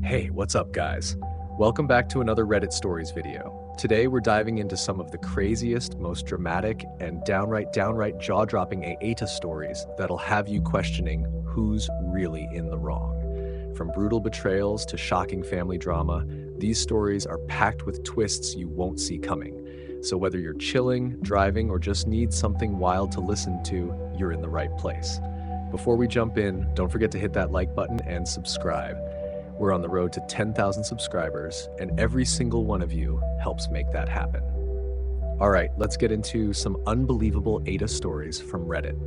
Hey, what's up guys? Welcome back to another Reddit Stories video. Today we're diving into some of the craziest, most dramatic, and downright jaw-dropping AITA stories that'll have you questioning who's really in the wrong. From brutal betrayals to shocking family drama, these stories are packed with twists you won't see coming. So whether you're chilling, driving, or just need something wild to listen to, you're in the right place. Before we jump in, don't forget to hit that like button and subscribe. We're on the road to 10,000 subscribers, and every single one of you helps make that happen. All right, let's get into some unbelievable AITA stories from Reddit.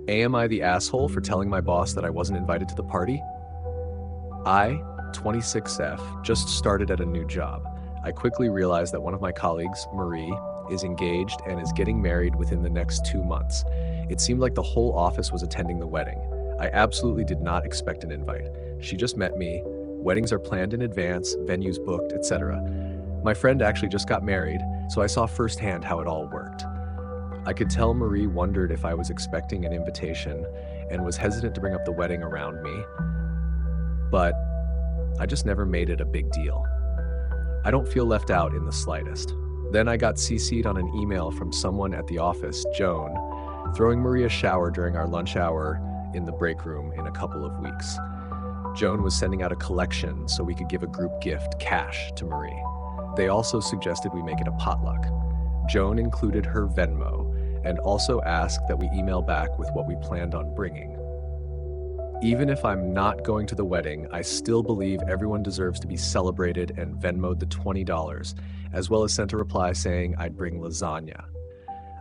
Am I the asshole for telling my boss that I wasn't invited to the party? I, 26F, just started at a new job. I quickly realized that one of my colleagues, Marie, is engaged and is getting married within the next 2 months. It seemed like the whole office was attending the wedding. I absolutely did not expect an invite. She just met me, weddings are planned in advance, venues booked, etc. My friend actually just got married, so I saw firsthand how it all worked. I could tell Marie wondered if I was expecting an invitation and was hesitant to bring up the wedding around me, but I just never made it a big deal. I don't feel left out in the slightest. Then I got CC'd on an email from someone at the office, Joan, throwing Marie a shower during our lunch hour in the break room in a couple of weeks. Joan was sending out a collection so we could give a group gift, cash, to Marie. They also suggested we make it a potluck. Joan included her Venmo and also asked that we email back with what we planned on bringing. Even if I'm not going to the wedding, I still believe everyone deserves to be celebrated and Venmo'd the $20, as well as sent a reply saying I'd bring lasagna.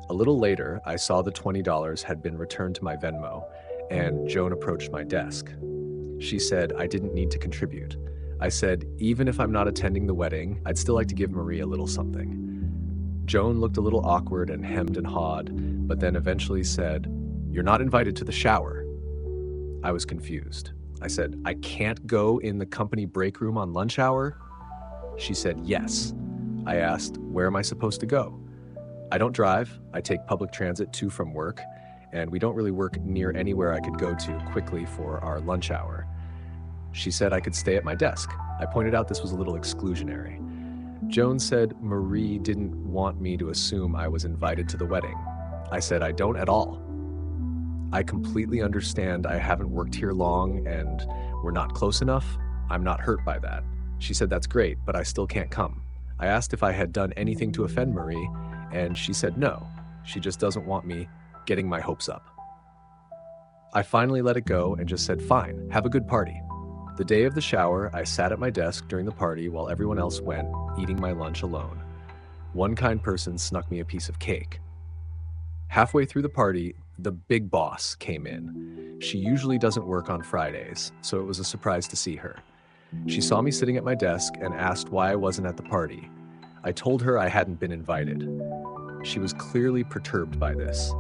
A little later, I saw the $20 had been returned to my Venmo, and Joan approached my desk. She said I didn't need to contribute. I said, even if I'm not attending the wedding, I'd still like to give Marie a little something. Joan looked a little awkward and hemmed and hawed, but then eventually said, "You're not invited to the shower." I was confused. I said, "I can't go in the company break room on lunch hour?" She said, "Yes." I asked, "Where am I supposed to go?" I don't drive. I take public transit to from work, and we don't really work near anywhere I could go to quickly for our lunch hour. She said I could stay at my desk. I pointed out this was a little exclusionary. Joan said Marie didn't want me to assume I was invited to the wedding. I said I don't at all. I completely understand I haven't worked here long and we're not close enough. I'm not hurt by that. She said that's great, but I still can't come. I asked if I had done anything to offend Marie, and she said no. She just doesn't want me getting my hopes up. I finally let it go and just said, fine, have a good party. The day of the shower, I sat at my desk during the party while everyone else went, eating my lunch alone. One kind person snuck me a piece of cake. Halfway through the party, the big boss came in. She usually doesn't work on Fridays, so it was a surprise to see her. She saw me sitting at my desk and asked why I wasn't at the party. I told her I hadn't been invited. She was clearly perturbed by this.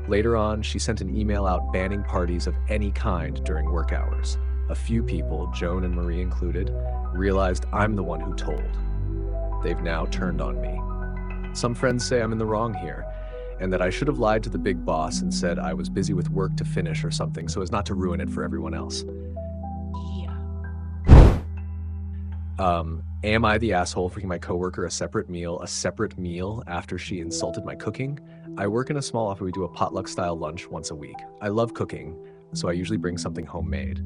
Later on, she sent an email out banning parties of any kind during work hours. A few people, Joan and Marie included, realized I'm the one who told. They've now turned on me. Some friends say I'm in the wrong here, and that I should have lied to the big boss and said I was busy with work to finish or something so as not to ruin it for everyone else. Am I the asshole for giving my coworker a separate meal after she insulted my cooking? I work in a small office where we do a potluck-style lunch once a week. I love cooking, so I usually bring something homemade.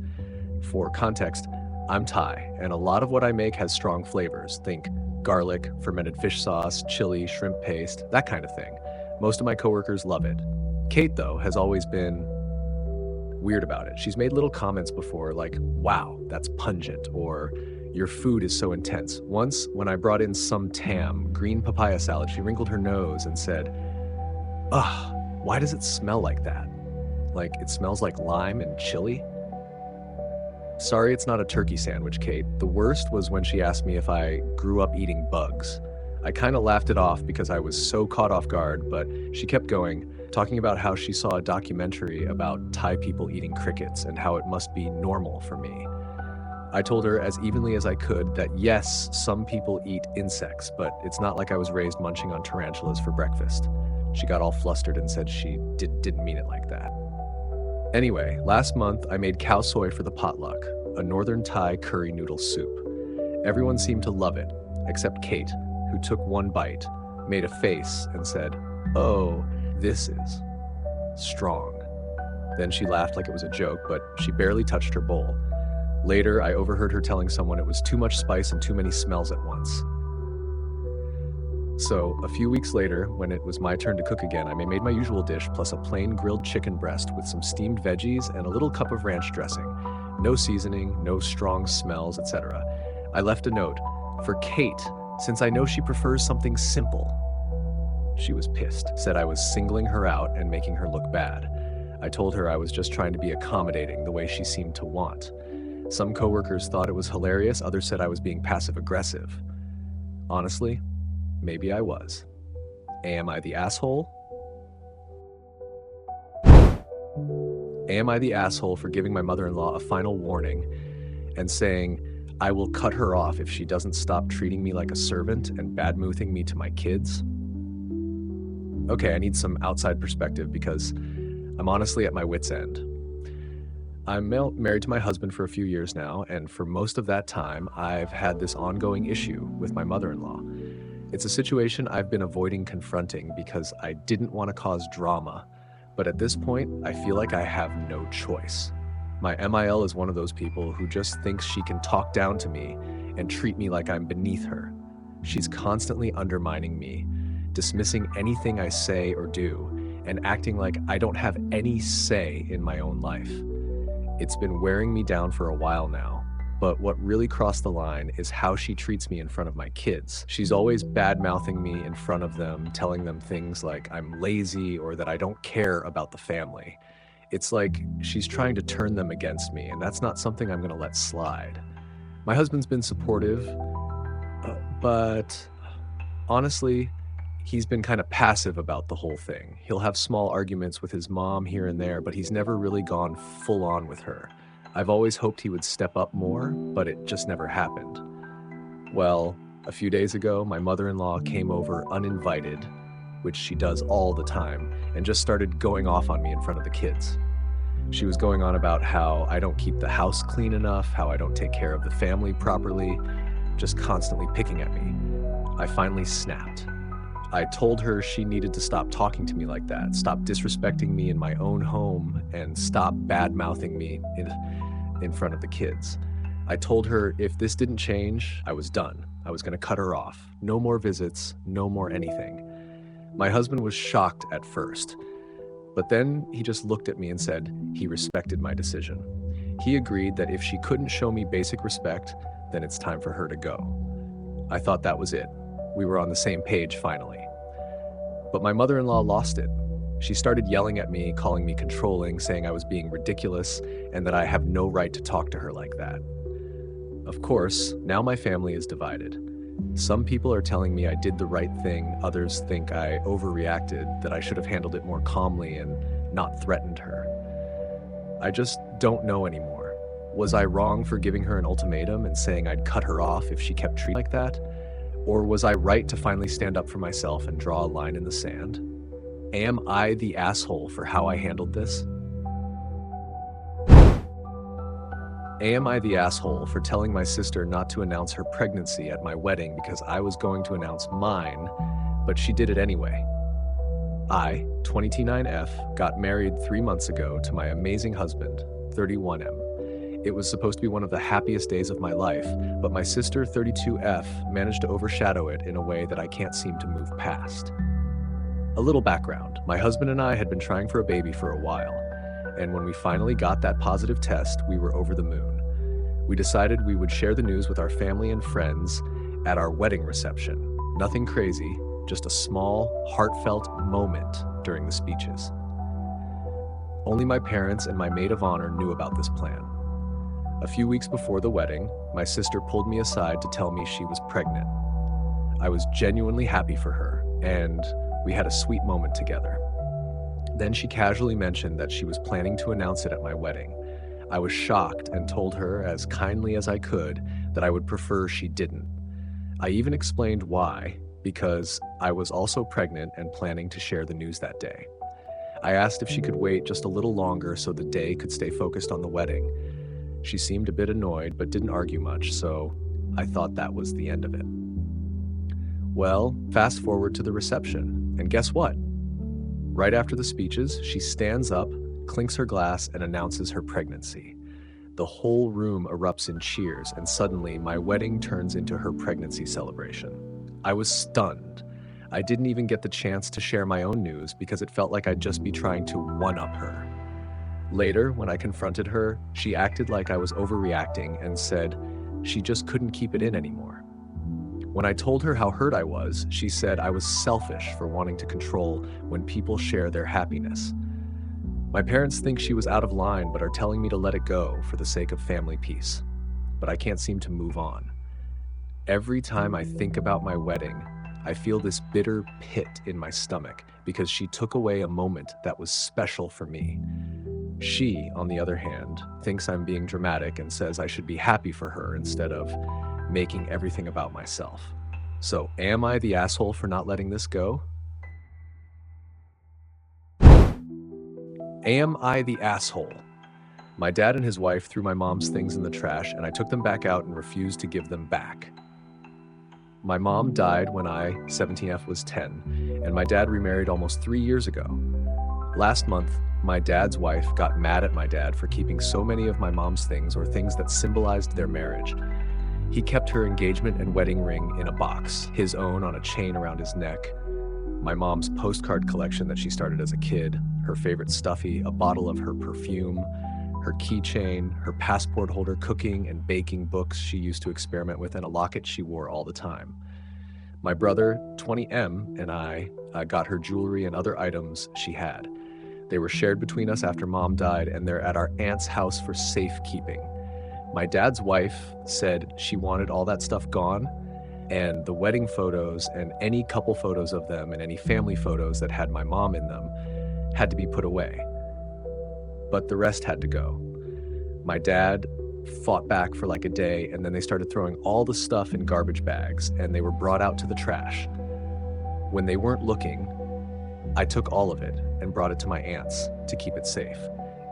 For context, I'm Thai, and a lot of what I make has strong flavors. Think garlic, fermented fish sauce, chili, shrimp paste, that kind of thing. Most of my coworkers love it. Kate, though, has always been weird about it. She's made little comments before like, wow, that's pungent, or your food is so intense. Once, when I brought in some green papaya salad, she wrinkled her nose and said, ugh, why does it smell like that? Like it smells like lime and chili? Sorry it's not a turkey sandwich, Kate. The worst was when she asked me if I grew up eating bugs. I kind of laughed it off because I was so caught off guard, but she kept going, talking about how she saw a documentary about Thai people eating crickets and how it must be normal for me. I told her as evenly as I could that yes, some people eat insects, but it's not like I was raised munching on tarantulas for breakfast. She got all flustered and said she didn't mean it like that. Anyway, last month I made cow soy for the potluck. a northern Thai curry noodle soup. Everyone seemed to love it, except Kate, who took one bite, made a face, and said, "Oh, this is strong." Then she laughed like it was a joke, but she barely touched her bowl. Later, I overheard her telling someone it was too much spice and too many smells at once. So, a few weeks later, when it was my turn to cook again, I made my usual dish plus a plain grilled chicken breast with some steamed veggies and a little cup of ranch dressing. No seasoning, no strong smells, etc. I left a note, "For Kate, since I know she prefers something simple." She was pissed, said I was singling her out and making her look bad. I told her I was just trying to be accommodating the way she seemed to want. Some coworkers thought it was hilarious, others said I was being passive-aggressive. Honestly, maybe I was. Am I the asshole? Am I the asshole for giving my mother-in-law a final warning and saying, I will cut her off if she doesn't stop treating me like a servant and bad-mouthing me to my kids? Okay, I need some outside perspective because I'm honestly at my wit's end. I'm married to my husband for a few years now, and for most of that time, I've had this ongoing issue with my mother-in-law. It's a situation I've been avoiding confronting because I didn't want to cause drama, but at this point, I feel like I have no choice. My MIL is one of those people who just thinks she can talk down to me and treat me like I'm beneath her. She's constantly undermining me, dismissing anything I say or do, and acting like I don't have any say in my own life. It's been wearing me down for a while now, but what really crossed the line is how she treats me in front of my kids. She's always bad-mouthing me in front of them, telling them things like I'm lazy or that I don't care about the family. It's like she's trying to turn them against me, and that's not something I'm gonna let slide. My husband's been supportive, but honestly, he's been kind of passive about the whole thing. He'll have small arguments with his mom here and there, but he's never really gone full on with her. I've always hoped he would step up more, but it just never happened. Well, a few days ago, my mother-in-law came over uninvited, which she does all the time, and just started going off on me in front of the kids. She was going on about how I don't keep the house clean enough, how I don't take care of the family properly, just constantly picking at me. I finally snapped. I told her she needed to stop talking to me like that, stop disrespecting me in my own home, and stop bad-mouthing me in front of the kids. I told her if this didn't change, I was done. I was gonna cut her off. No more visits, no more anything. My husband was shocked at first, but then he just looked at me and said he respected my decision. He agreed that if she couldn't show me basic respect, then it's time for her to go. I thought that was it. We were on the same page finally. But my mother-in-law lost it. She started yelling at me, calling me controlling, saying I was being ridiculous and that I have no right to talk to her like that. Of course, now my family is divided. Some people are telling me I did the right thing, others think I overreacted, that I should have handled it more calmly and not threatened her. I just don't know anymore. Was I wrong for giving her an ultimatum and saying I'd cut her off if she kept treating like that? Or was I right to finally stand up for myself and draw a line in the sand? Am I the asshole for how I handled this? Am I the asshole for telling my sister not to announce her pregnancy at my wedding because I was going to announce mine, but she did it anyway? I, 22-9F, got married 3 months ago to my amazing husband, 31M. It was supposed to be one of the happiest days of my life, but my sister, 32F, managed to overshadow it in a way that I can't seem to move past. A little background. My husband and I had been trying for a baby for a while, and when we finally got that positive test, we were over the moon. We decided we would share the news with our family and friends at our wedding reception. Nothing crazy, just a small, heartfelt moment during the speeches. Only my parents and my maid of honor knew about this plan. A few weeks before the wedding, my sister pulled me aside to tell me she was pregnant. I was genuinely happy for her, and we had a sweet moment together. Then she casually mentioned that she was planning to announce it at my wedding. I was shocked and told her, as kindly as I could, that I would prefer she didn't. I even explained why, because I was also pregnant and planning to share the news that day. I asked if she could wait just a little longer so the day could stay focused on the wedding. She seemed a bit annoyed but didn't argue much, so I thought that was the end of it. Well, fast forward to the reception, and guess what? Right after the speeches, she stands up, clinks her glass, and announces her pregnancy. The whole room erupts in cheers, and suddenly my wedding turns into her pregnancy celebration. I was stunned. I didn't even get the chance to share my own news because it felt like I'd just be trying to one-up her. Later, when I confronted her, she acted like I was overreacting and said she just couldn't keep it in anymore. When I told her how hurt I was, she said I was selfish for wanting to control when people share their happiness. My parents think she was out of line but are telling me to let it go for the sake of family peace. But I can't seem to move on. Every time I think about my wedding, I feel this bitter pit in my stomach because she took away a moment that was special for me. She, on the other hand, thinks I'm being dramatic and says I should be happy for her instead of making everything about myself. So, am I the asshole for not letting this go? Am I the asshole? My dad and his wife threw my mom's things in the trash, and I took them back out and refused to give them back. My mom died when I, 17F, was 10, and my dad remarried almost 3 years ago. Last month, my dad's wife got mad at my dad for keeping so many of my mom's things or things that symbolized their marriage. He kept her engagement and wedding ring in a box, his own on a chain around his neck, my mom's postcard collection that she started as a kid, her favorite stuffy, a bottle of her perfume, her keychain, her passport holder, cooking and baking books she used to experiment with, and a locket she wore all the time. My brother, 20M, and I got her jewelry and other items she had. They were shared between us after Mom died, and they're at our aunt's house for safekeeping. My dad's wife said she wanted all that stuff gone, and the wedding photos and any couple photos of them and any family photos that had my mom in them had to be put away. But the rest had to go. My dad fought back for like a day, and then they started throwing all the stuff in garbage bags, and they were brought out to the trash. When they weren't looking, I took all of it and brought it to my aunt's to keep it safe.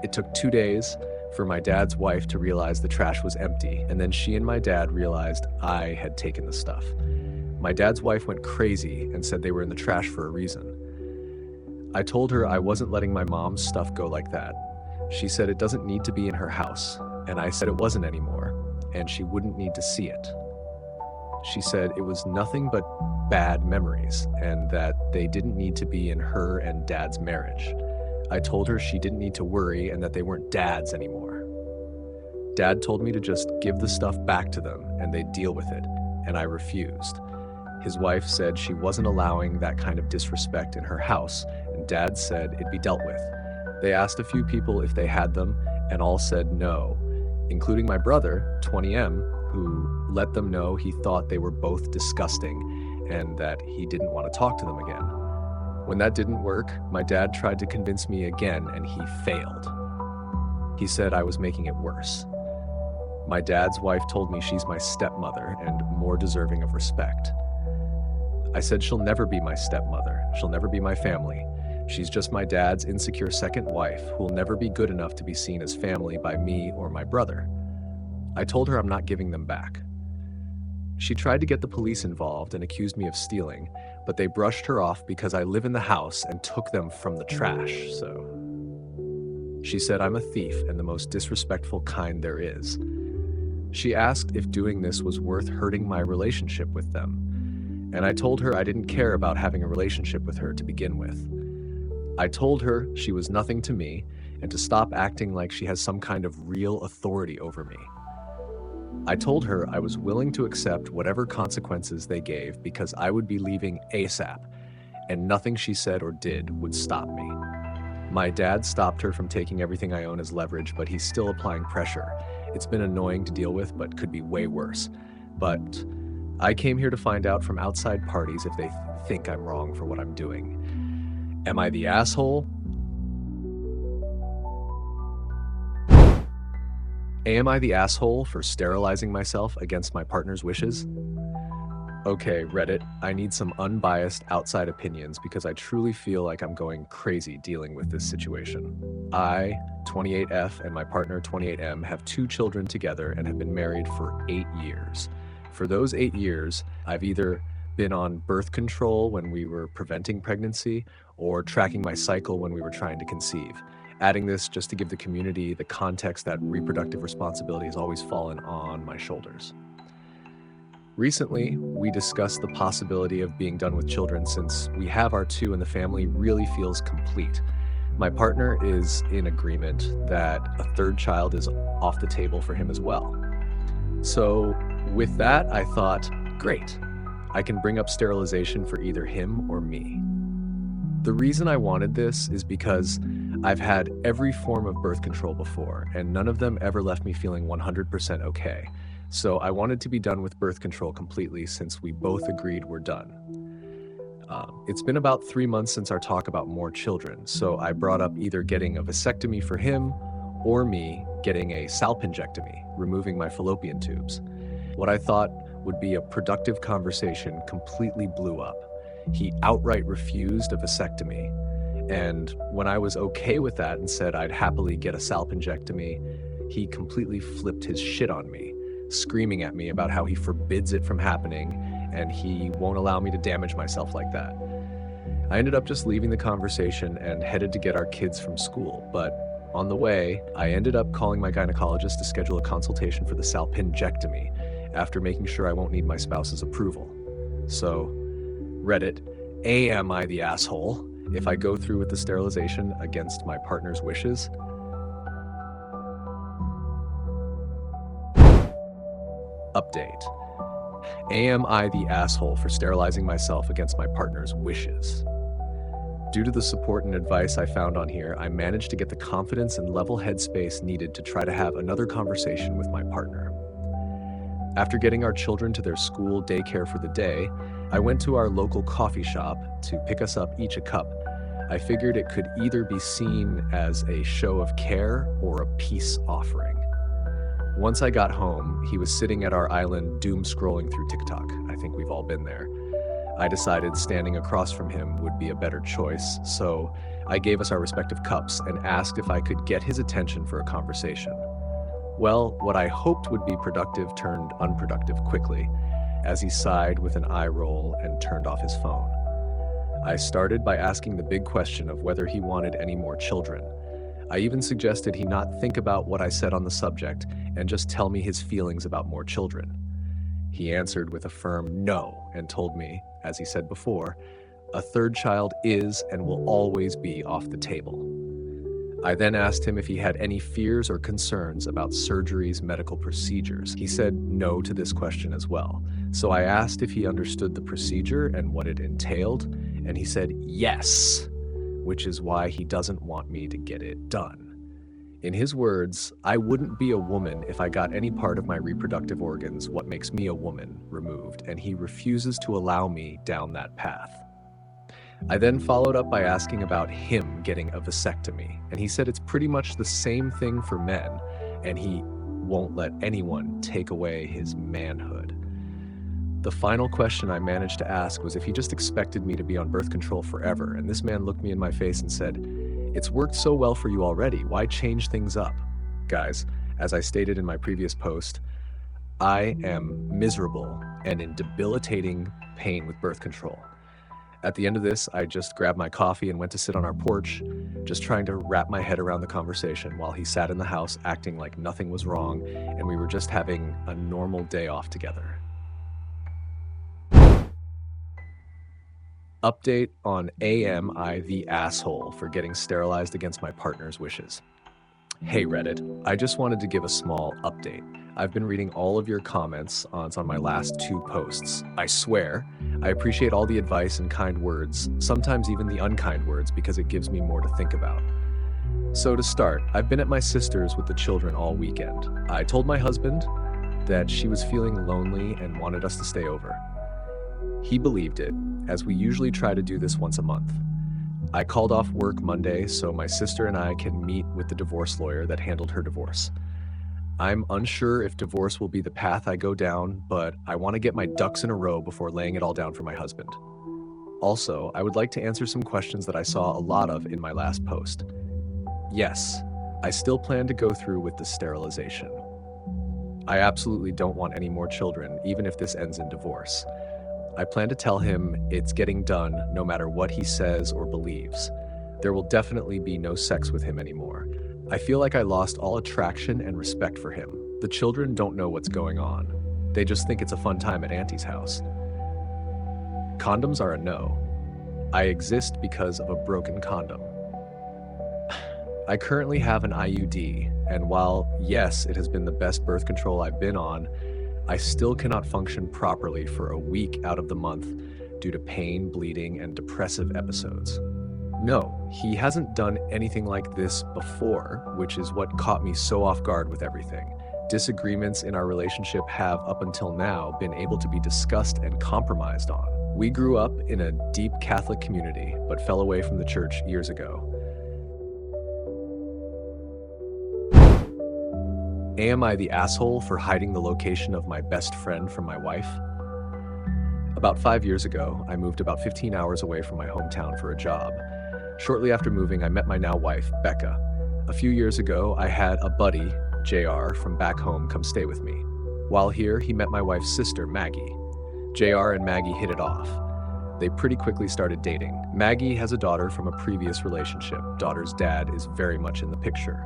It took 2 days for my dad's wife to realize the trash was empty, and then she and my dad realized I had taken the stuff. My dad's wife went crazy and said they were in the trash for a reason. I told her I wasn't letting my mom's stuff go like that. She said it doesn't need to be in her house, and I said it wasn't anymore, and she wouldn't need to see it. She said it was nothing but bad memories, and that they didn't need to be in her and Dad's marriage. I told her she didn't need to worry and that they weren't Dad's anymore. Dad told me to just give the stuff back to them and they'd deal with it, and I refused. His wife said she wasn't allowing that kind of disrespect in her house, and Dad said it'd be dealt with. They asked a few people if they had them, and all said no, including my brother, 20M, who let them know he thought they were both disgusting and that he didn't want to talk to them again. When that didn't work, my dad tried to convince me again, and he failed. He said I was making it worse. My dad's wife told me she's my stepmother and more deserving of respect. I said she'll never be my stepmother. She'll never be my family. She's just my dad's insecure second wife who'll never be good enough to be seen as family by me or my brother. I told her I'm not giving them back. She tried to get the police involved and accused me of stealing, but they brushed her off because I live in the house and took them from the trash, so. She said I'm a thief and the most disrespectful kind there is. She asked if doing this was worth hurting my relationship with them, and I told her I didn't care about having a relationship with her to begin with. I told her she was nothing to me and to stop acting like she has some kind of real authority over me. I told her I was willing to accept whatever consequences they gave because I would be leaving ASAP, and nothing she said or did would stop me. My dad stopped her from taking everything I own as leverage, but he's still applying pressure. It's been annoying to deal with, but could be way worse. But I came here to find out from outside parties if they think I'm wrong for what I'm doing. Am I the asshole? Am I the asshole for sterilizing myself against my partner's wishes? Okay, Reddit, I need some unbiased outside opinions because I truly feel like I'm going crazy dealing with this situation. I, 28F, and my partner, 28M, have 2 children together and have been married for 8 years. For those 8 years, I've either been on birth control when we were preventing pregnancy or tracking my cycle when we were trying to conceive. Adding this just to give the community the context that reproductive responsibility has always fallen on my shoulders. Recently, we discussed the possibility of being done with children since we have our 2 and the family really feels complete. My partner is in agreement that a 3rd child is off the table for him as well. So, with that, I thought, great, I can bring up sterilization for either him or me. The reason I wanted this is because I've had every form of birth control before, and none of them ever left me feeling 100% okay. So I wanted to be done with birth control completely since we both agreed we're done. It's been about 3 months since our talk about more children, so I brought up either getting a vasectomy for him or me getting a salpingectomy, removing my fallopian tubes. What I thought would be a productive conversation completely blew up. He outright refused a vasectomy, and when I was okay with that and said I'd happily get a salpingectomy, he completely flipped his shit on me, screaming at me about how he forbids it from happening and he won't allow me to damage myself like that. I ended up just leaving the conversation and headed to get our kids from school, but on the way, I ended up calling my gynecologist to schedule a consultation for the salpingectomy after making sure I won't need my spouse's approval. So, Reddit, am I the asshole if I go through with the sterilization against my partner's wishes? Update. Am I the asshole for sterilizing myself against my partner's wishes? Due to the support and advice I found on here, I managed to get the confidence and level headspace needed to try to have another conversation with my partner. After getting our children to their school daycare for the day, I went to our local coffee shop to pick us up each a cup. I figured it could either be seen as a show of care or a peace offering. Once I got home, he was sitting at our island doom scrolling through TikTok. I think we've all been there. I decided standing across from him would be a better choice, so I gave us our respective cups and asked if I could get his attention for a conversation. Well, what I hoped would be productive turned unproductive quickly, as he sighed with an eye roll and turned off his phone. I started by asking the big question of whether he wanted any more children. I even suggested he not think about what I said on the subject and just tell me his feelings about more children. He answered with a firm no and told me, as he said before, a 3rd child is and will always be off the table. I then asked him if he had any fears or concerns about surgeries, medical procedures. He said no to this question as well. So I asked if he understood the procedure and what it entailed, and he said yes, which is why he doesn't want me to get it done. In his words, I wouldn't be a woman if I got any part of my reproductive organs, what makes me a woman, removed, and he refuses to allow me down that path. I then followed up by asking about him getting a vasectomy, and he said it's pretty much the same thing for men, and he won't let anyone take away his manhood. The final question I managed to ask was if he just expected me to be on birth control forever, and this man looked me in my face and said, "It's worked so well for you already, why change things up?" Guys, as I stated in my previous post, I am miserable and in debilitating pain with birth control. At the end of this, I just grabbed my coffee and went to sit on our porch, just trying to wrap my head around the conversation while he sat in the house acting like nothing was wrong and we were just having a normal day off together. Update on am I the asshole for getting sterilized against my partner's wishes? Hey Reddit, I just wanted to give a small update. I've been reading all of your comments on my last 2 posts. I swear, I appreciate all the advice and kind words, sometimes even the unkind words, because it gives me more to think about. So to start, I've been at my sister's with the children all weekend. I told my husband that she was feeling lonely and wanted us to stay over. He believed it, as we usually try to do this once a month. I called off work Monday so my sister and I can meet with the divorce lawyer that handled her divorce. I'm unsure if divorce will be the path I go down, but I want to get my ducks in a row before laying it all down for my husband. Also, I would like to answer some questions that I saw a lot of in my last post. Yes, I still plan to go through with the sterilization. I absolutely don't want any more children, even if this ends in divorce. I plan to tell him it's getting done no matter what he says or believes. There will definitely be no sex with him anymore. I feel like I lost all attraction and respect for him. The children don't know what's going on. They just think it's a fun time at Auntie's house. Condoms are a no. I exist because of a broken condom. I currently have an IUD, and while, yes, it has been the best birth control I've been on, I still cannot function properly for a week out of the month due to pain, bleeding, and depressive episodes. No, he hasn't done anything like this before, which is what caught me so off guard with everything. Disagreements in our relationship have, up until now, been able to be discussed and compromised on. We grew up in a deep Catholic community, but fell away from the church years ago. Am I the asshole for hiding the location of my best friend from my wife? About 5 years ago, I moved about 15 hours away from my hometown for a job. Shortly after moving, I met my now wife, Becca. A few years ago, I had a buddy, JR, from back home come stay with me. While here, he met my wife's sister, Maggie. JR and Maggie hit it off. They pretty quickly started dating. Maggie has a daughter from a previous relationship. Daughter's dad is very much in the picture.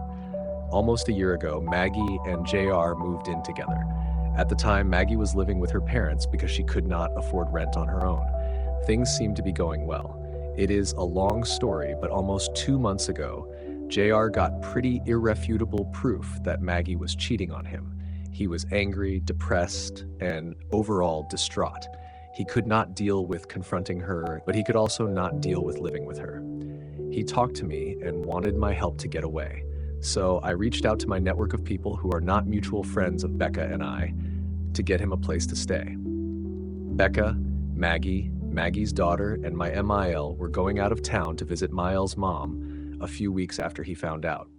Almost a year ago, Maggie and JR moved in together. At the time, Maggie was living with her parents because she could not afford rent on her own. Things seemed to be going well. It is a long story, but almost 2 months ago, JR got pretty irrefutable proof that Maggie was cheating on him. He was angry, depressed, and overall distraught. He could not deal with confronting her, but he could also not deal with living with her. He talked to me and wanted my help to get away. So I reached out to my network of people who are not mutual friends of Becca and I to get him a place to stay. Becca, Maggie, Maggie's daughter, and my MIL were going out of town to visit Miles' mom a few weeks after he found out.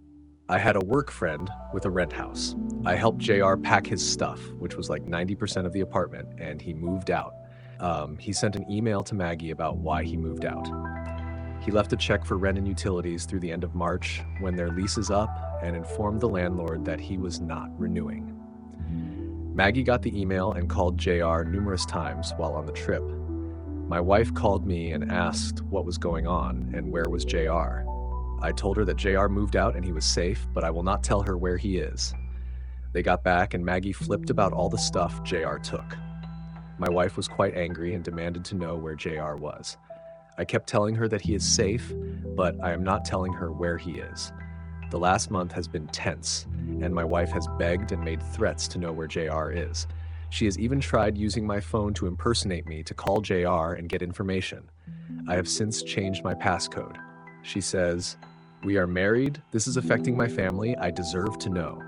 I had a work friend with a rent house. I helped JR pack his stuff, which was like 90% of the apartment, and he moved out. He sent an email to Maggie about why he moved out. He left a check for rent and utilities through the end of March when their lease is up and informed the landlord that he was not renewing. Maggie got the email and called JR numerous times while on the trip. My wife called me and asked what was going on and where was JR. I told her that JR moved out and he was safe, but I will not tell her where he is. They got back and Maggie flipped about all the stuff JR took. My wife was quite angry and demanded to know where JR was. I kept telling her that he is safe, but I am not telling her where he is. The last month has been tense, and my wife has begged and made threats to know where JR is. She has even tried using my phone to impersonate me to call JR and get information. I have since changed my passcode. She says, "We are married. This is affecting my family. I deserve to know."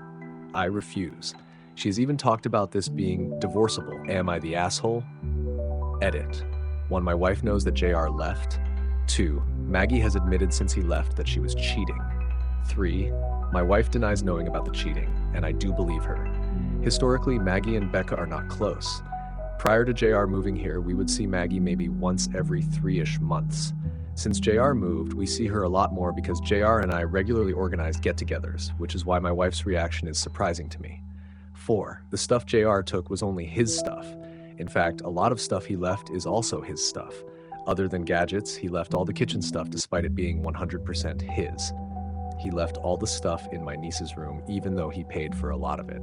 I refuse. She has even talked about this being divorceable. Am I the asshole? Edit. 1. My wife knows that JR left. 2. Maggie has admitted since he left that she was cheating. 3. My wife denies knowing about the cheating, and I do believe her. Historically, Maggie and Becca are not close. Prior to JR moving here, we would see Maggie maybe once every 3-ish months. Since JR moved, we see her a lot more because JR and I regularly organize get-togethers, which is why my wife's reaction is surprising to me. 4. The stuff JR took was only his stuff. In fact, a lot of stuff he left is also his stuff. Other than gadgets, he left all the kitchen stuff despite it being 100% his. He left all the stuff in my niece's room, even though he paid for a lot of it.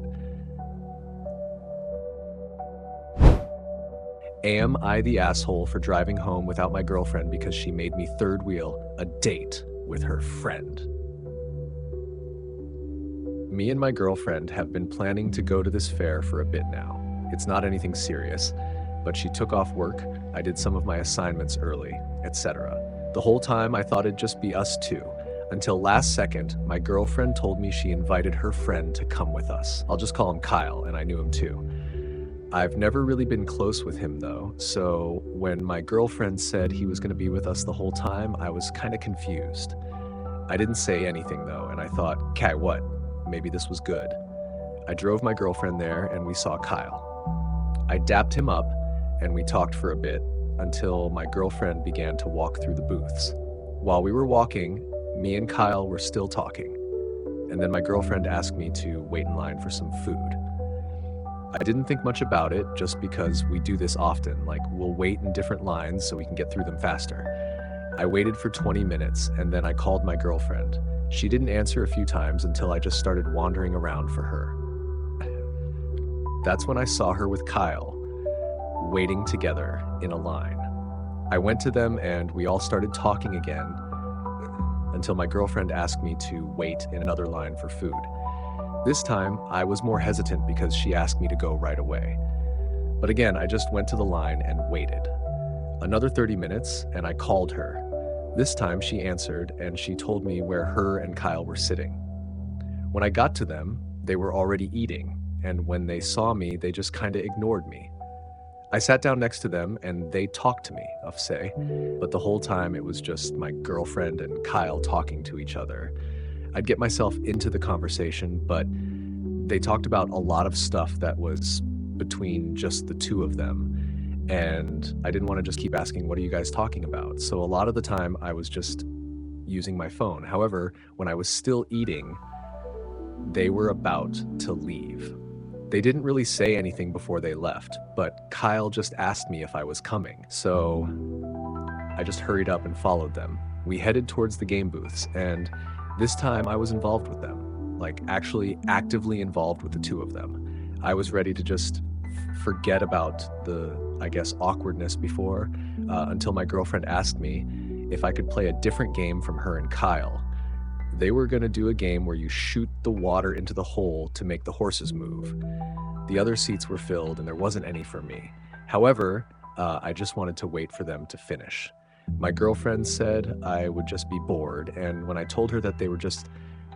Am I the asshole for driving home without my girlfriend because she made me third wheel a date with her friend? Me and my girlfriend have been planning to go to this fair for a bit now. It's not anything serious, but she took off work, I did some of my assignments early, etc. The whole time I thought it'd just be us two, until last second, my girlfriend told me she invited her friend to come with us. I'll just call him Kyle, and I knew him too. I've never really been close with him though, so when my girlfriend said he was going to be with us the whole time, I was kind of confused. I didn't say anything though, and I thought, "Kai, what? Maybe this was good." I drove my girlfriend there and we saw Kyle. I dapped him up and we talked for a bit until my girlfriend began to walk through the booths. While we were walking, me and Kyle were still talking, and then my girlfriend asked me to wait in line for some food. I didn't think much about it just because we do this often, like we'll wait in different lines so we can get through them faster. I waited for 20 minutes and then I called my girlfriend. She didn't answer a few times until I just started wandering around for her. That's when I saw her with Kyle, waiting together in a line. I went to them and we all started talking again until my girlfriend asked me to wait in another line for food. This time, I was more hesitant because she asked me to go right away. But again, I just went to the line and waited. Another 30 minutes, and I called her. This time she answered and she told me where her and Kyle were sitting. When I got to them, they were already eating, and when they saw me, they just kinda ignored me. I sat down next to them and they talked to me, say, but the whole time it was just my girlfriend and Kyle talking to each other. I'd get myself into the conversation, but they talked about a lot of stuff that was between just the two of them. And I didn't want to just keep asking, what are you guys talking about? So a lot of the time I was just using my phone. However, when I was still eating, they were about to leave. They didn't really say anything before they left, but Kyle just asked me if I was coming. So I just hurried up and followed them. We headed towards the game booths, and this time I was involved with them, like actually actively involved with the two of them. I was ready to just forget about the, awkwardness before, until my girlfriend asked me if I could play a different game from her and Kyle. They were going to do a game where you shoot the water into the hole to make the horses move. The other seats were filled and there wasn't any for me. However, I just wanted to wait for them to finish. My girlfriend said I would just be bored, and when I told her that they were just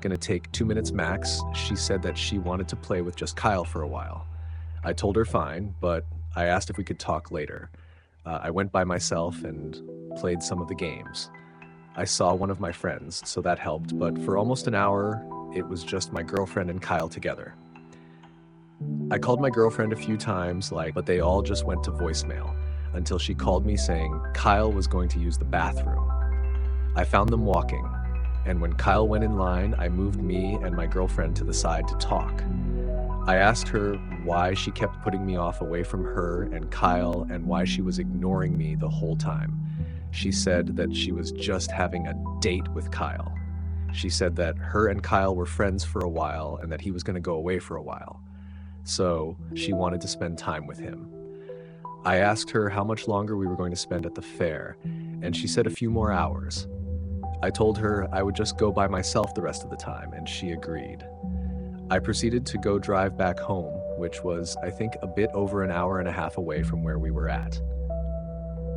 going to take 2 minutes max, she said that she wanted to play with just Kyle for a while. I told her fine, but I asked if we could talk later. I went by myself and played some of the games. I saw one of my friends, so that helped, but for almost an hour, it was just my girlfriend and Kyle together. I called my girlfriend a few times, but they all just went to voicemail, until she called me saying Kyle was going to use the bathroom. I found them walking, and when Kyle went in line, I moved me and my girlfriend to the side to talk. I asked her why she kept putting me off away from her and Kyle and why she was ignoring me the whole time. She said that she was just having a date with Kyle. She said that her and Kyle were friends for a while and that he was going to go away for a while. So she wanted to spend time with him. I asked her how much longer we were going to spend at the fair, and she said a few more hours. I told her I would just go by myself the rest of the time, and she agreed. I proceeded to go drive back home, which was, I think, a bit over an hour and a half away from where we were at.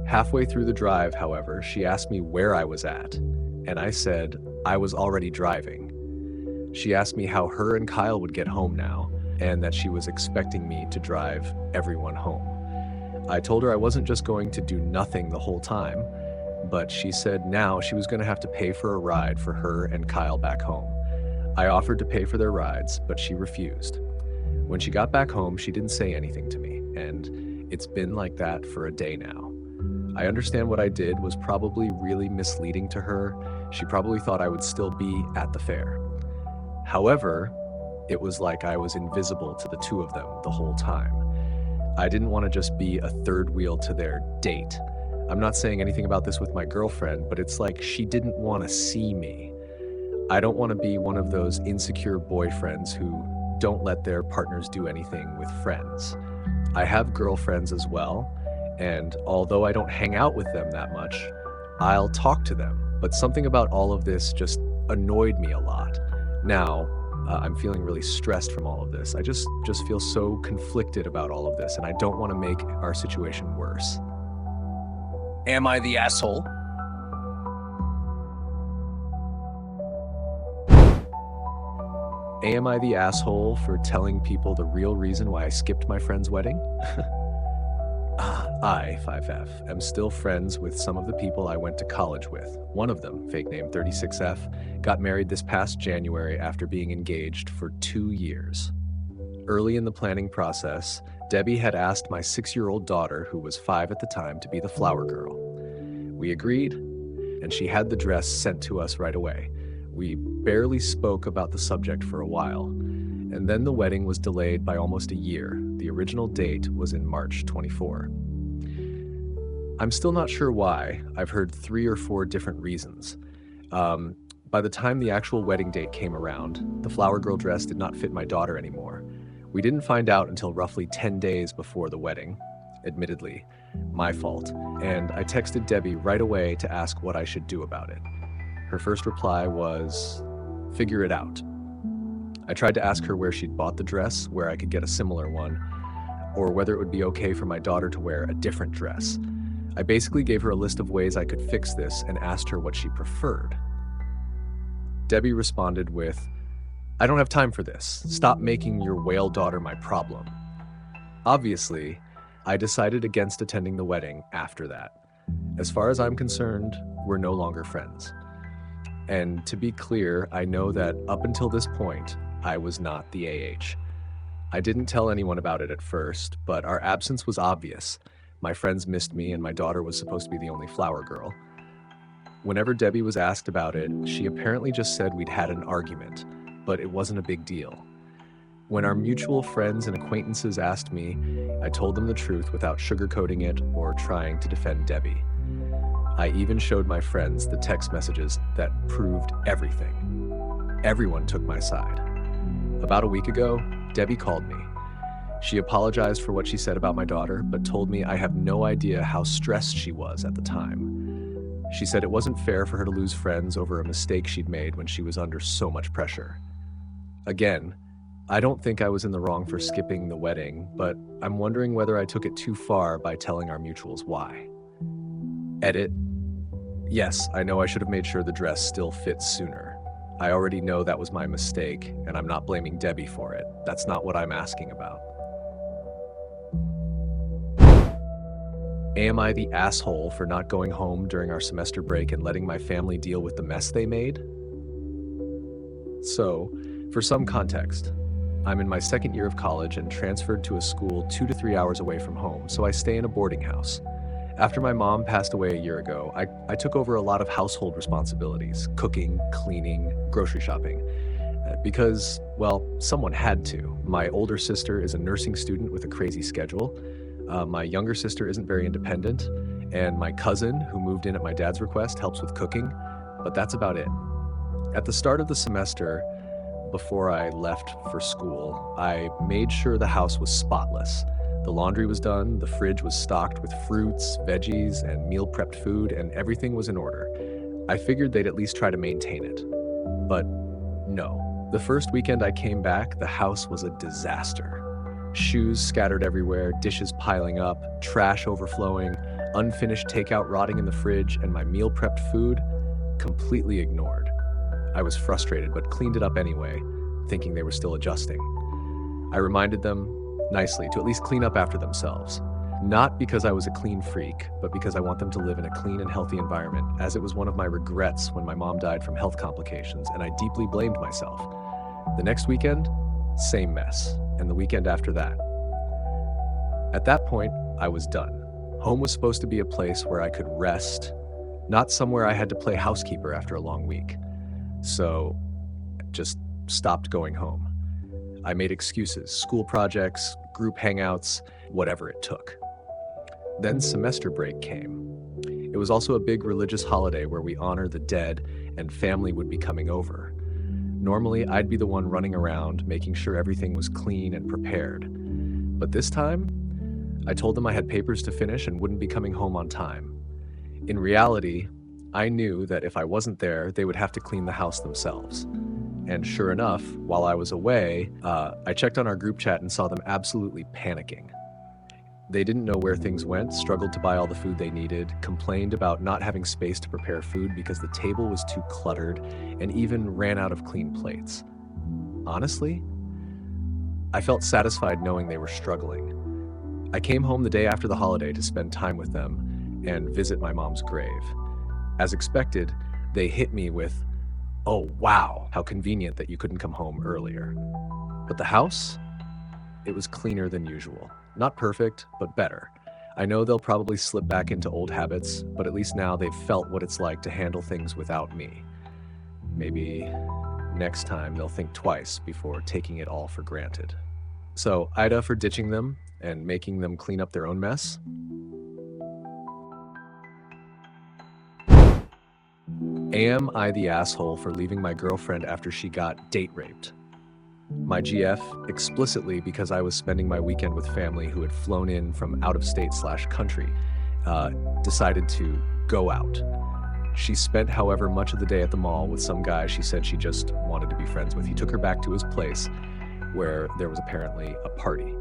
Halfway through the drive, however, she asked me where I was at, and I said I was already driving. She asked me how her and Kyle would get home now, and that she was expecting me to drive everyone home. I told her I wasn't just going to do nothing the whole time, but she said now she was going to have to pay for a ride for her and Kyle back home. I offered to pay for their rides, but she refused. When she got back home, she didn't say anything to me, and it's been like that for a day now. I understand what I did was probably really misleading to her. She probably thought I would still be at the fair. However, it was like I was invisible to the two of them the whole time. I didn't want to just be a third wheel to their date. I'm not saying anything about this with my girlfriend, but it's like she didn't want to see me. I don't want to be one of those insecure boyfriends who don't let their partners do anything with friends. I have girlfriends as well, and although I don't hang out with them that much, I'll talk to them. But something about all of this just annoyed me a lot. Now, I'm feeling really stressed from all of this. I just feel so conflicted about all of this, and I don't want to make our situation worse. Am I the asshole? Am I the asshole for telling people the real reason why I skipped my friend's wedding? I, 5F, am still friends with some of the people I went to college with. One of them, fake name 36F, got married this past January after being engaged for 2 years. Early in the planning process, Debbie had asked my 6-year-old daughter, who was 5 at the time, to be the flower girl. We agreed, and she had the dress sent to us right away. We barely spoke about the subject for a while, and then the wedding was delayed by almost a year. The original date was in March 24. I'm still not sure why. I've heard 3 or 4 different reasons. By the time the actual wedding date came around, the flower girl dress did not fit my daughter anymore. We didn't find out until roughly 10 days before the wedding. Admittedly, my fault, and I texted Debbie right away to ask what I should do about it. Her first reply was, "Figure it out." I tried to ask her where she'd bought the dress, where I could get a similar one, or whether it would be okay for my daughter to wear a different dress. I basically gave her a list of ways I could fix this and asked her what she preferred. Debbie responded with, "I don't have time for this. Stop making your whale daughter my problem." Obviously, I decided against attending the wedding after that. As far as I'm concerned, we're no longer friends. And to be clear, I know that up until this point, I was not the AH. I didn't tell anyone about it at first, but our absence was obvious. My friends missed me, and my daughter was supposed to be the only flower girl. Whenever Debbie was asked about it, she apparently just said we'd had an argument, but it wasn't a big deal. When our mutual friends and acquaintances asked me, I told them the truth without sugarcoating it or trying to defend Debbie. I even showed my friends the text messages that proved everything. Everyone took my side. About a week ago, Debbie called me. She apologized for what she said about my daughter, but told me I have no idea how stressed she was at the time. She said it wasn't fair for her to lose friends over a mistake she'd made when she was under so much pressure. Again, I don't think I was in the wrong for skipping the wedding, but I'm wondering whether I took it too far by telling our mutuals why. Edit. Yes, I know I should have made sure the dress still fits sooner. I already know that was my mistake, and I'm not blaming Debbie for it. That's not what I'm asking about. Am I the asshole for not going home during our semester break and letting my family deal with the mess they made? So, for some context, I'm in my second year of college and transferred to a school 2 to 3 hours away from home, so I stay in a boarding house. After my mom passed away a year ago, I took over a lot of household responsibilities, cooking, cleaning, grocery shopping, because, well, someone had to. My older sister is a nursing student with a crazy schedule. My younger sister isn't very independent, and my cousin, who moved in at my dad's request, helps with cooking, but that's about it. At the start of the semester, before I left for school, I made sure the house was spotless. The laundry was done, the fridge was stocked with fruits, veggies, and meal prepped food, and everything was in order. I figured they'd at least try to maintain it. But no. The first weekend I came back, the house was a disaster. Shoes scattered everywhere, dishes piling up, trash overflowing, unfinished takeout rotting in the fridge, and my meal prepped food completely ignored. I was frustrated, but cleaned it up anyway, thinking they were still adjusting. I reminded them nicely to at least clean up after themselves. Not because I was a clean freak, but because I want them to live in a clean and healthy environment, as it was one of my regrets when my mom died from health complications, and I deeply blamed myself. The next weekend, same mess, and the weekend after that. At that point, I was done. Home was supposed to be a place where I could rest, not somewhere I had to play housekeeper after a long week. So, just stopped going home. I made excuses, school projects, group hangouts, whatever it took. Then semester break came. It was also a big religious holiday where we honor the dead and family would be coming over. Normally, I'd be the one running around, making sure everything was clean and prepared. But this time, I told them I had papers to finish and wouldn't be coming home on time. In reality, I knew that if I wasn't there, they would have to clean the house themselves. And sure enough, while I was away, I checked on our group chat and saw them absolutely panicking. They didn't know where things went, struggled to buy all the food they needed, complained about not having space to prepare food because the table was too cluttered, and even ran out of clean plates. Honestly, I felt satisfied knowing they were struggling. I came home the day after the holiday to spend time with them and visit my mom's grave. As expected, they hit me with, "Oh wow, how convenient that you couldn't come home earlier." But the house? it was cleaner than usual. Not perfect, but better. I know they'll probably slip back into old habits, but at least now they've felt what it's like to handle things without me. Maybe next time they'll think twice before taking it all for granted. So, AITA for ditching them and making them clean up their own mess. Am I the asshole for leaving my girlfriend after she got date raped? My GF, explicitly because I was spending my weekend with family who had flown in from out of state/country, decided to go out. She spent, however, much of the day at the mall with some guy she said she just wanted to be friends with. He took her back to his place where there was apparently a party.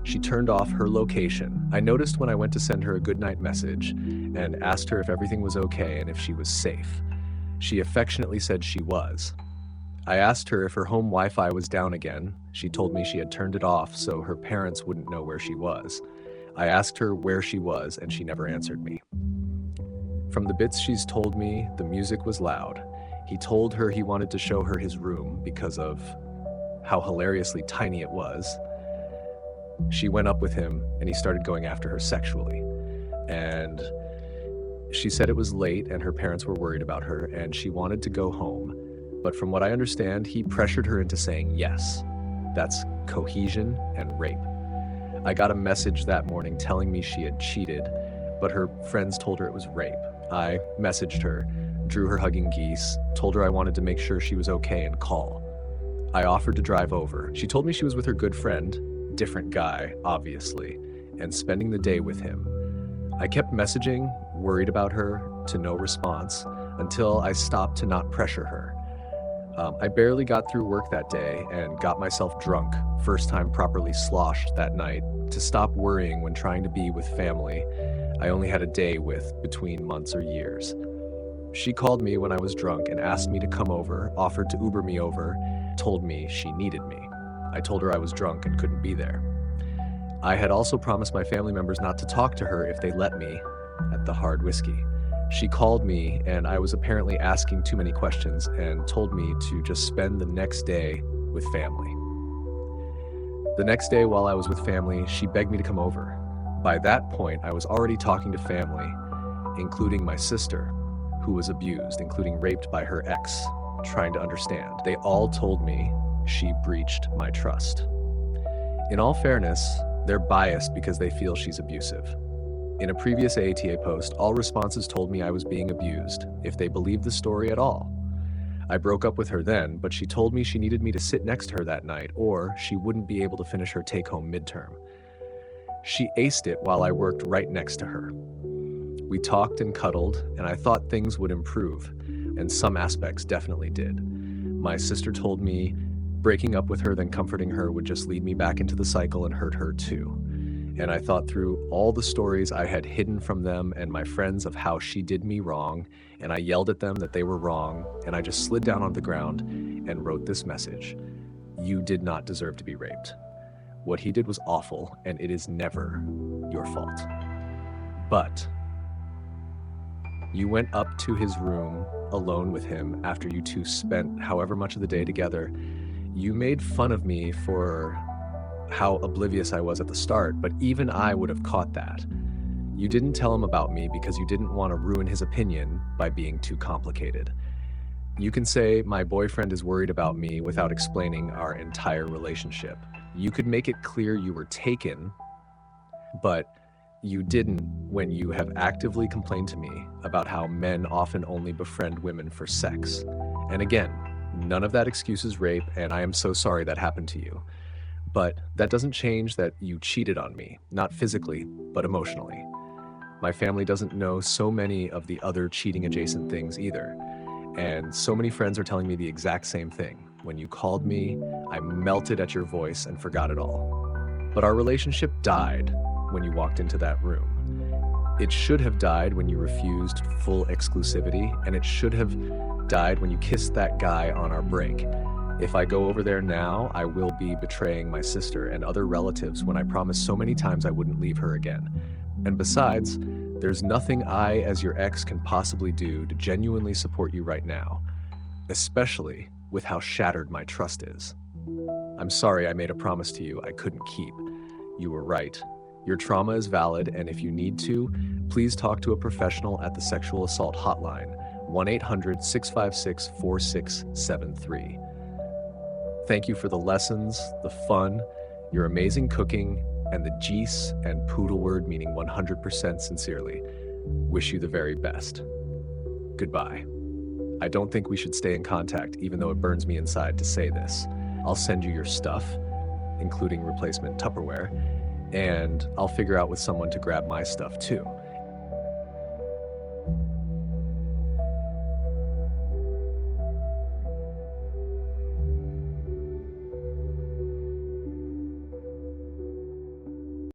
She turned off her location. I noticed when I went to send her a goodnight message and asked her if everything was okay and if she was safe. She affectionately said she was. I asked her if her home Wi-Fi was down again. She told me she had turned it off so her parents wouldn't know where she was. I asked her where she was and she never answered me. From the bits she's told me, the music was loud. He told her he wanted to show her his room because of how hilariously tiny it was. She went up with him and he started going after her sexually. And she said it was late and her parents were worried about her and she wanted to go home. But from what I understand, he pressured her into saying yes. That's cohesion and rape. I got a message that morning telling me she had cheated, but her friends told her it was rape. I messaged her, drew her hugging geese, told her I wanted to make sure she was okay and call. I offered to drive over. She told me she was with her good friend, different guy, obviously, and spending the day with him. I kept messaging, worried about her, to no response, until I stopped to not pressure her. I barely got through work that day and got myself drunk, first time properly sloshed that night, to stop worrying when trying to be with family I only had a day with between months or years. She called me when I was drunk and asked me to come over, offered to Uber me over, told me she needed me. I told her I was drunk and couldn't be there. I had also promised my family members not to talk to her if they let me at the hard whiskey. She called me and I was apparently asking too many questions and told me to just spend the next day with family. The next day while I was with family, she begged me to come over. By that point, I was already talking to family, including my sister, who was abused, including raped by her ex, trying to understand. They all told me she breached my trust. In all fairness, they're biased because they feel she's abusive. In a previous AITA post, all responses told me I was being abused, if they believed the story at all. I broke up with her then, but she told me she needed me to sit next to her that night, or she wouldn't be able to finish her take-home midterm. She aced it while I worked right next to her. We talked and cuddled, and I thought things would improve, and some aspects definitely did. My sister told me breaking up with her then comforting her would just lead me back into the cycle and hurt her too. And I thought through all the stories I had hidden from them and my friends of how she did me wrong, and I yelled at them that they were wrong, and I just slid down on the ground and wrote this message: "You did not deserve to be raped. What he did was awful, and it is never your fault. But you went up to his room alone with him after you two spent however much of the day together. You made fun of me for how oblivious I was at the start, but even I would have caught that. You didn't tell him about me because you didn't want to ruin his opinion by being too complicated. You can say my boyfriend is worried about me without explaining our entire relationship. You could make it clear you were taken, but you didn't when you have actively complained to me about how men often only befriend women for sex. And again, none of that excuses rape, and I am so sorry that happened to you. But that doesn't change that you cheated on me, not physically, but emotionally. My family doesn't know so many of the other cheating adjacent things either. And so many friends are telling me the exact same thing. When you called me, I melted at your voice and forgot it all. But our relationship died when you walked into that room. It should have died when you refused full exclusivity, and it should have died when you kissed that guy on our break. If I go over there now, I will be betraying my sister and other relatives when I promised so many times I wouldn't leave her again. And besides, there's nothing I, as your ex, can possibly do to genuinely support you right now, especially with how shattered my trust is. I'm sorry I made a promise to you I couldn't keep. You were right. Your trauma is valid, and if you need to, please talk to a professional at the sexual assault hotline, 1-800-656-4673. Thank you for the lessons, the fun, your amazing cooking, and the geese and poodle word meaning 100% sincerely. Wish you the very best. Goodbye. I don't think we should stay in contact, even though it burns me inside to say this. I'll send you your stuff, including replacement Tupperware, and I'll figure out with someone to grab my stuff too.